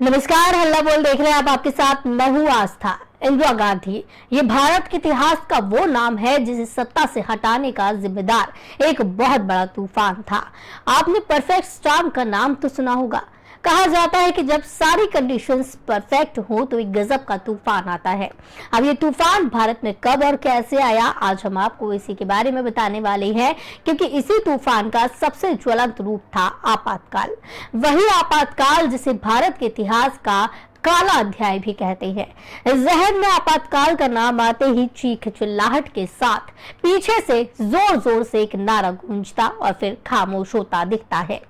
नमस्कार, हल्ला बोल देख रहे हैं आप। आपके साथ मैं हूं आस्था। इंदिरा गांधी ये भारत के इतिहास का वो नाम है जिसे सत्ता से हटाने का जिम्मेदार एक बहुत बड़ा तूफान था। आपने परफेक्ट स्टॉर्म का नाम तो सुना होगा। कहा जाता है कि जब सारी कंडीशंस परफेक्ट हो तो एक गजब का तूफान आता है। अब ये तूफान भारत में कब और कैसे आया, आज हम आपको इसी के बारे में बताने वाले हैं, क्योंकि इसी तूफान का सबसे ज्वलंत रूप था आपातकाल। वही आपातकाल जिसे भारत के इतिहास का काला अध्याय भी कहते हैं। जहन में आपातकाल का नाम आते ही चीख चिल्लाहट के साथ पीछे से जोर जोर से एक नारा गूंजता और फिर खामोश होता दिखता है।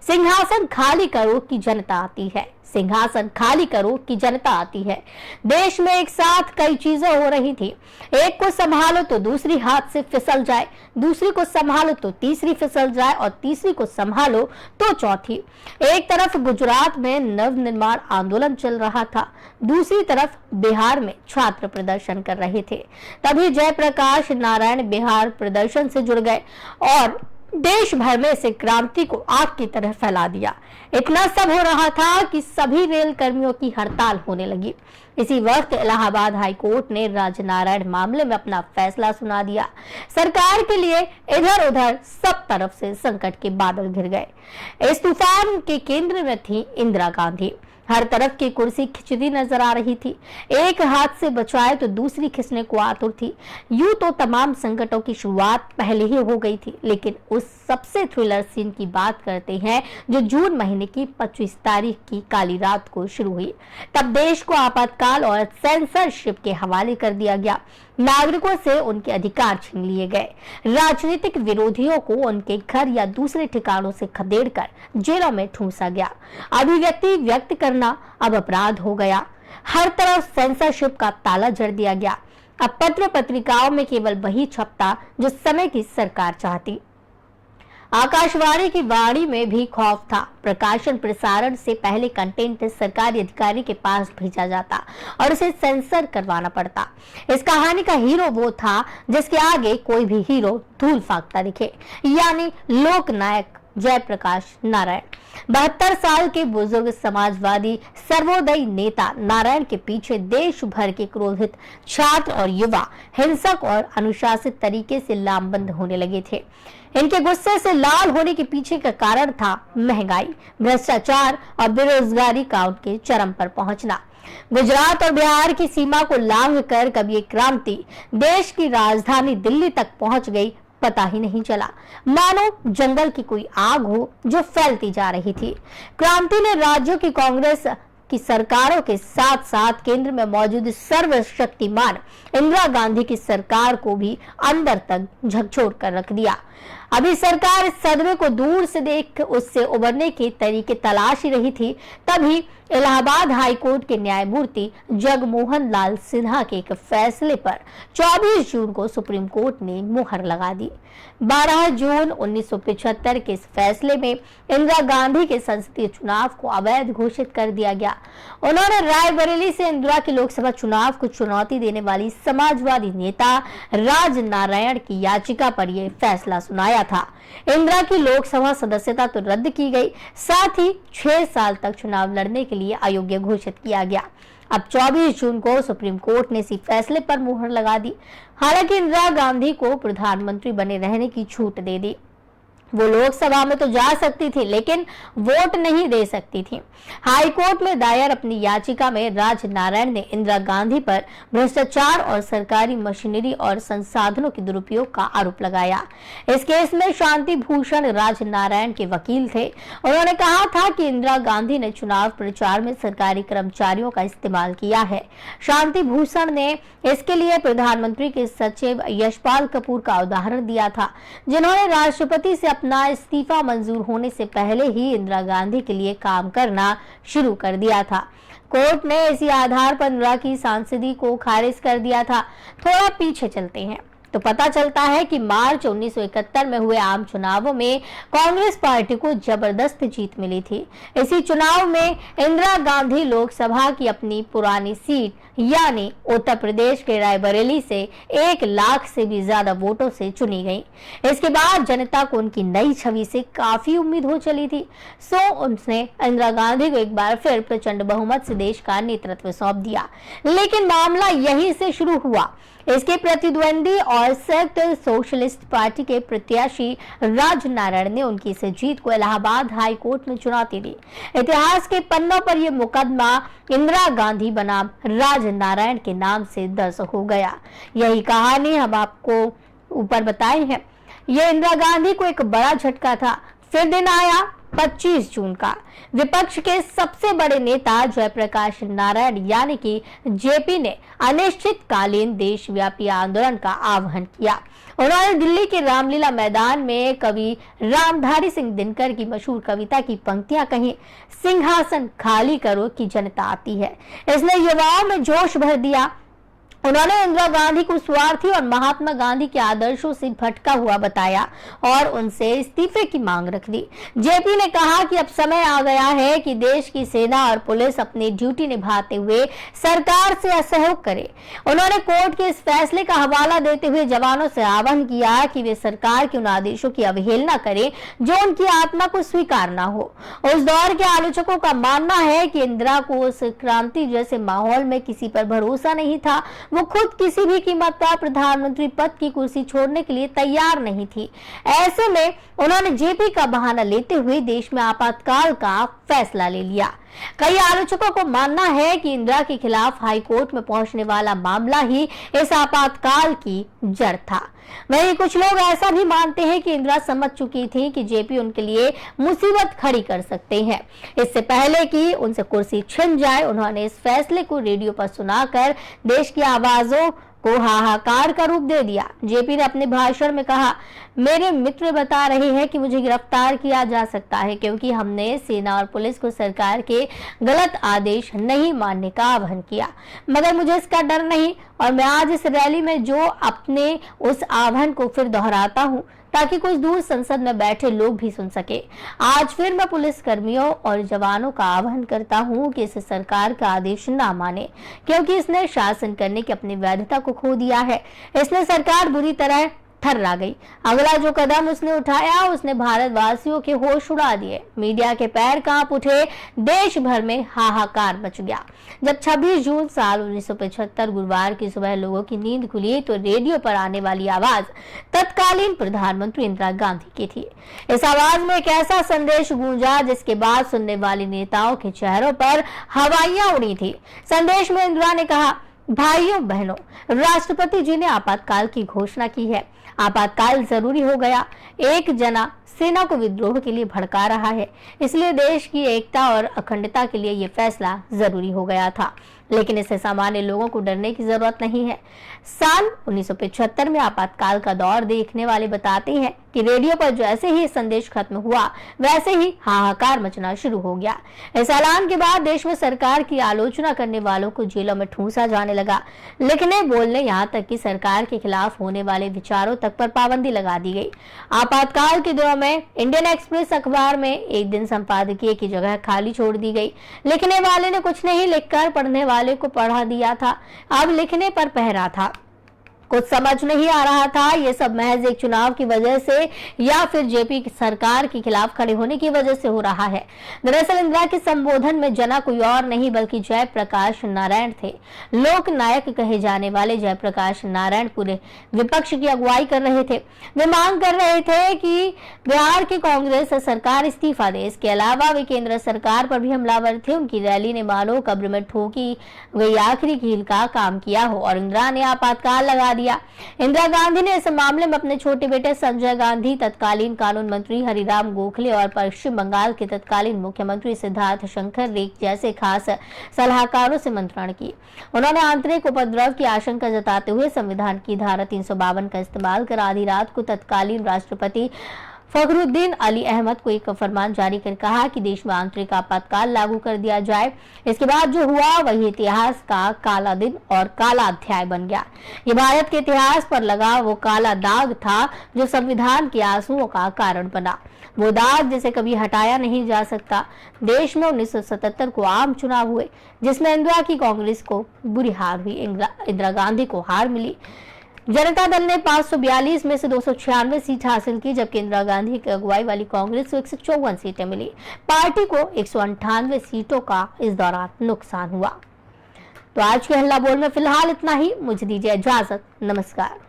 सिंहासन खाली करो की जनता आती है। सिंहासन खाली करो की जनता आती है। देश में एक साथ कई चीजें हो रही थी। एक को संभालो तो दूसरी हाथ से फिसल जाए, दूसरी को संभालो तो तीसरी फिसल जाए और तीसरी को संभालो तो चौथी। एक तरफ गुजरात में नव निर्माण आंदोलन चल रहा था, दूसरी तरफ बिहार में छात्र प्रदर्शन कर रहे थे। तभी जयप्रकाश नारायण बिहार प्रदर्शन से जुड़ गए और देश भर में इसे क्रांति को आग की तरह फैला दिया। इतना सब हो रहा था कि सभी रेल कर्मियों की हड़ताल होने लगी। इसी वक्त इलाहाबाद हाई कोर्ट ने राजनारायण मामले में अपना फैसला सुना दिया। सरकार के लिए इधर उधर सब तरफ से संकट के बादल घिर गए। इस तूफान के केंद्र में थी इंदिरा गांधी। हर तरफ की कुर्सी खिंचती नजर आ रही थी। एक हाथ से बचाए तो दूसरी खिंचने को आतुर थी। यूं तो तमाम संकटों की शुरुआत पहले ही हो गई थी, लेकिन उस सबसे थ्रिलर सीन की बात करते हैं जो जून महीने की 25 तारीख की काली रात को शुरू हुई। तब देश को आपातकाल और सेंसरशिप के हवाले कर दिया गया। नागरिकों से उनके अधिकार छीन लिए गए। राजनीतिक विरोधियों को उनके घर या दूसरे ठिकानों से खदेड़कर जेलों में ठूंसा गया। अभिव्यक्ति व्यक्त करना अब अपराध हो गया। हर तरफ सेंसरशिप का ताला जड़ दिया गया। अब पत्र पत्रिकाओं में केवल वही छपता जो समय की सरकार चाहती। आकाशवाणी की वाणी में भी खौफ था। प्रकाशन प्रसारण से पहले कंटेंट सरकारी अधिकारी के पास भेजा जाता और उसे सेंसर करवाना पड़ता। इस कहानी का हीरो वो था जिसके आगे कोई भी हीरो धूल फाकता दिखे, यानी लोक नायक जयप्रकाश नारायण। 72 साल के बुजुर्ग समाजवादी सर्वोदयी नेता नारायण के पीछे देश भर के क्रोधित छात्र और युवा हिंसक और अनुशासित तरीके से लामबंद होने लगे थे। इनके गुस्से से लाल होने के पीछे का कारण था महंगाई, भ्रष्टाचार और बेरोजगारी का उनके चरम पर पहुंचना। गुजरात और बिहार की सीमा को लांघ कर कब ये क्रांति देश की राजधानी दिल्ली तक पहुंच गई पता ही नहीं चला। मानो जंगल की कोई आग हो जो फैलती जा रही थी। क्रांति ने राज्यों की कांग्रेस की सरकारों के साथ साथ केंद्र में मौजूद सर्वशक्तिमान इंदिरा गांधी की सरकार को भी अंदर तक झकझोर कर रख दिया। अभी सरकार इस सदमे को दूर से देख उससे उबरने के तरीके तलाश ही रही थी। तभी इलाहाबाद हाई कोर्ट के न्यायमूर्ति जगमोहन लाल सिन्हा के एक फैसले पर 24 जून को सुप्रीम कोर्ट ने मुहर लगा दी। 12 जून 1975 के इस फैसले में इंदिरा गांधी के संसदीय चुनाव को अवैध घोषित कर दिया गया। उन्होंने रायबरेली से इंदिरा के लोकसभा चुनाव को चुनौती देने वाली समाजवादी नेता राजनारायण की याचिका पर यह फैसला सुनाया था। इंदिरा की लोकसभा सदस्यता तो रद्द की गई, साथ ही 6 साल तक चुनाव लड़ने के लिए अयोग्य घोषित किया गया। अब 24 जून को सुप्रीम कोर्ट ने इसी फैसले पर मुहर लगा दी। हालांकि इंदिरा गांधी को प्रधानमंत्री बने रहने की छूट दे दी। वो लोकसभा में तो जा सकती थी लेकिन वोट नहीं दे सकती थी। हाई कोर्ट में दायर अपनी याचिका में राजनारायण ने इंदिरा गांधी पर भ्रष्टाचार और सरकारी मशीनरी और संसाधनों के दुरुपयोग का आरोप लगाया। इस केस में शांति भूषण राजनारायण के वकील थे। उन्होंने कहा था कि इंदिरा गांधी ने चुनाव प्रचार में सरकारी कर्मचारियों का इस्तेमाल किया है। शांति भूषण ने इसके लिए प्रधानमंत्री के सचिव यशपाल कपूर का उदाहरण दिया था, जिन्होंने राष्ट्रपति से अपना इस्तीफा मंजूर होने से पहले ही इंदिरा गांधी के लिए काम करना शुरू कर दिया था। कोर्ट ने इसी आधार पर इंदिरा की सांसदी को खारिज कर दिया था। थोड़ा पीछे चलते हैं तो पता चलता है कि मार्च 1971 में हुए आम चुनावों में कांग्रेस पार्टी को जबरदस्त जीत मिली थी। इसी चुनाव में इंदिरा गांधी लोकसभा की अपनी पुरानी सीट यानी उत्तर प्रदेश के रायबरेली से 1 लाख से भी ज्यादा वोटों से चुनी गई। इसके बाद जनता को उनकी नई छवि से काफी उम्मीद हो चली थी, सो उसने इंदिरा गांधी को एक बार फिर प्रचंड बहुमत से देश का नेतृत्व सौंप दिया। लेकिन मामला यहीं से शुरू हुआ। इसके प्रतिद्वंदी और संयुक्त सोशलिस्ट पार्टी के प्रत्याशी राज नारायण ने उनकी इस जीत को इलाहाबाद हाई कोर्ट में चुनौती दी। इतिहास के पन्नों पर यह मुकदमा इंदिरा गांधी बनाम राज नारायण के नाम से दर्ज हो गया। यही कहानी हम आपको ऊपर बताई है। यह इंदिरा गांधी को एक बड़ा झटका था। फिर दिन आया 25 जून का। विपक्ष के सबसे बड़े नेता जयप्रकाश नारायण यानी कि जेपी ने अनिश्चितकालीन देशव्यापी आंदोलन का आह्वान किया। उन्होंने दिल्ली के रामलीला मैदान में कवि रामधारी सिंह दिनकर की मशहूर कविता की पंक्तियां कही, सिंहासन खाली करो कि जनता आती है। इसने युवाओं में जोश भर दिया। उन्होंने इंदिरा गांधी को स्वार्थी और महात्मा गांधी के आदर्शों से भटका हुआ बताया और उनसे इस्तीफे की मांग रख दी। जेपी ने कहा कि अब समय आ गया है कि देश की सेना और पुलिस अपनी ड्यूटी निभाते हुए सरकार से असहयोग करे। उन्होंने कोर्ट के इस फैसले का हवाला देते हुए जवानों से आह्वान किया कि वे सरकार के उन आदेशों की अवहेलना करें जो उनकी आत्मा को स्वीकार न हो। उस दौर के आलोचकों का मानना है कि इंदिरा को उस क्रांति जैसे माहौल में किसी पर भरोसा नहीं था। वो खुद किसी भी कीमत पर प्रधानमंत्री पद की कुर्सी छोड़ने के लिए तैयार नहीं थी। ऐसे में उन्होंने जेपी का बहाना लेते हुए देश में आपातकाल का फैसला ले लिया। कई आलोचकों को मानना है कि इंदिरा के खिलाफ हाई कोर्ट में पहुंचने वाला मामला ही इस आपातकाल की जड़ था। वहीं कुछ लोग ऐसा भी मानते हैं कि इंदिरा समझ चुकी थी कि जेपी उनके लिए मुसीबत खड़ी कर सकते हैं। इससे पहले कि उनसे कुर्सी छिन जाए, उन्होंने इस फैसले को रेडियो पर सुनाकर देश की आवाजों को हाहाकार का रूप दे दिया। जेपी ने अपने भाषण में कहा, मेरे मित्र बता रहे हैं कि मुझे गिरफ्तार किया जा सकता है क्योंकि हमने सेना और पुलिस को सरकार के गलत आदेश नहीं मानने का आह्वान किया, मगर मुझे इसका डर नहीं और मैं आज इस रैली में जो अपने उस आह्वान को फिर दोहराता हूँ ताकि कुछ दूर संसद में बैठे लोग भी सुन सके। आज फिर मैं पुलिस कर्मियों और जवानों का आह्वान करता हूं कि इस सरकार का आदेश ना माने क्योंकि इसने शासन करने की अपनी वैधता को खो दिया है। इसने सरकार बुरी तरह थर्रा गई। अगला जो कदम उसने उठाया उसने भारतवासियों के होश उड़ा दिए। मीडिया के पैर कांप उठे, देश भर में हाहाकार मच गया। जब 26 जून साल 1975 गुरुवार की सुबह लोगों की नींद खुली तो रेडियो पर आने वाली आवाज तत्कालीन प्रधानमंत्री इंदिरा गांधी की थी। इस आवाज में एक ऐसा संदेश गूंजा जिसके बाद सुनने वाले नेताओं के चेहरों पर हवाइयां उड़ी थी। संदेश में इंदिरा ने कहा, भाइयों बहनों, राष्ट्रपति जी ने आपातकाल की घोषणा की है। आपातकाल जरूरी हो गया। एक जना सेना को विद्रोह के लिए भड़का रहा है, इसलिए देश की एकता और अखंडता के लिए यह फैसला जरूरी हो गया था। लेकिन इससे सामान्य लोगों को डरने की जरूरत नहीं है। साल 1975 में आपातकाल का दौर देखने वाले बताते हैं कि रेडियो पर जैसे ही संदेश खत्म हुआ वैसे ही हाहाकार मचना शुरू हो गया। इस ऐलान के बाद देश में सरकार की आलोचना करने वालों को जेलों में ठूंसा जाने लगा। लिखने बोलने यहाँ तक कि सरकार के खिलाफ होने वाले विचारों तक पर पाबंदी लगा दी गई। आपातकाल के दिनों में इंडियन एक्सप्रेस अखबार में एक दिन संपादकीय की जगह खाली छोड़ दी गई। लिखने वाले ने कुछ नहीं लिखकर पढ़ने वाले को पढ़ा दिया था। अब लिखने पर पहरा था। कुछ समझ नहीं आ रहा था ये सब महज एक चुनाव की वजह से या फिर जेपी की सरकार के खिलाफ खड़े होने की वजह से हो रहा है। दरअसल इंदिरा के संबोधन में जना कोई और नहीं बल्कि जयप्रकाश नारायण थे। लोक नायक कहे जाने वाले जयप्रकाश नारायण पूरे विपक्ष की अगुवाई कर रहे थे। वे मांग कर रहे थे कि बिहार की कांग्रेस सरकार इस्तीफा दे। इसके अलावा वे केंद्र सरकार पर भी हमलावर थे। उनकी रैली ने मानो कब्र में ठोकी गई आखिरी कील का काम किया हो और इंदिरा ने आपातकाल लगा दिया। इंदिरा गांधी ने इस मामले में अपने छोटे बेटे संजय गांधी, तत्कालीन कानून मंत्री हरिराम गोखले और पश्चिम बंगाल के तत्कालीन मुख्यमंत्री सिद्धार्थ शंकर रेख जैसे खास सलाहकारों से मंत्रणा की। उन्होंने आंतरिक उपद्रव की आशंका जताते हुए संविधान की धारा 352 का इस्तेमाल कर आधी रात को तत्कालीन राष्ट्रपति फखरुद्दीन अली अहमद को एक फरमान जारी कर कहा कि देश में आंतरिक आपातकाल लागू कर दिया जाए। इसके बाद जो हुआ वही इतिहास का काला दिन और काला अध्याय बन गया। ये भारत के इतिहास पर लगा वो काला दाग था जो संविधान के आंसुओं का कारण बना, वो दाग जिसे कभी हटाया नहीं जा सकता। देश में 1977 को आम चुनाव हुए जिसमें इंदिरा की कांग्रेस को बुरी हार हुई, इंदिरा गांधी को हार मिली। जनता दल ने 542 में से 296 सीट हासिल की, जबकि इंदिरा गांधी की अगुवाई वाली कांग्रेस को 154 सीटें मिली। पार्टी को 198 सीटों का इस दौरान नुकसान हुआ। तो आज के हल्ला बोल में फिलहाल इतना ही। मुझे दीजिए इजाजत। नमस्कार।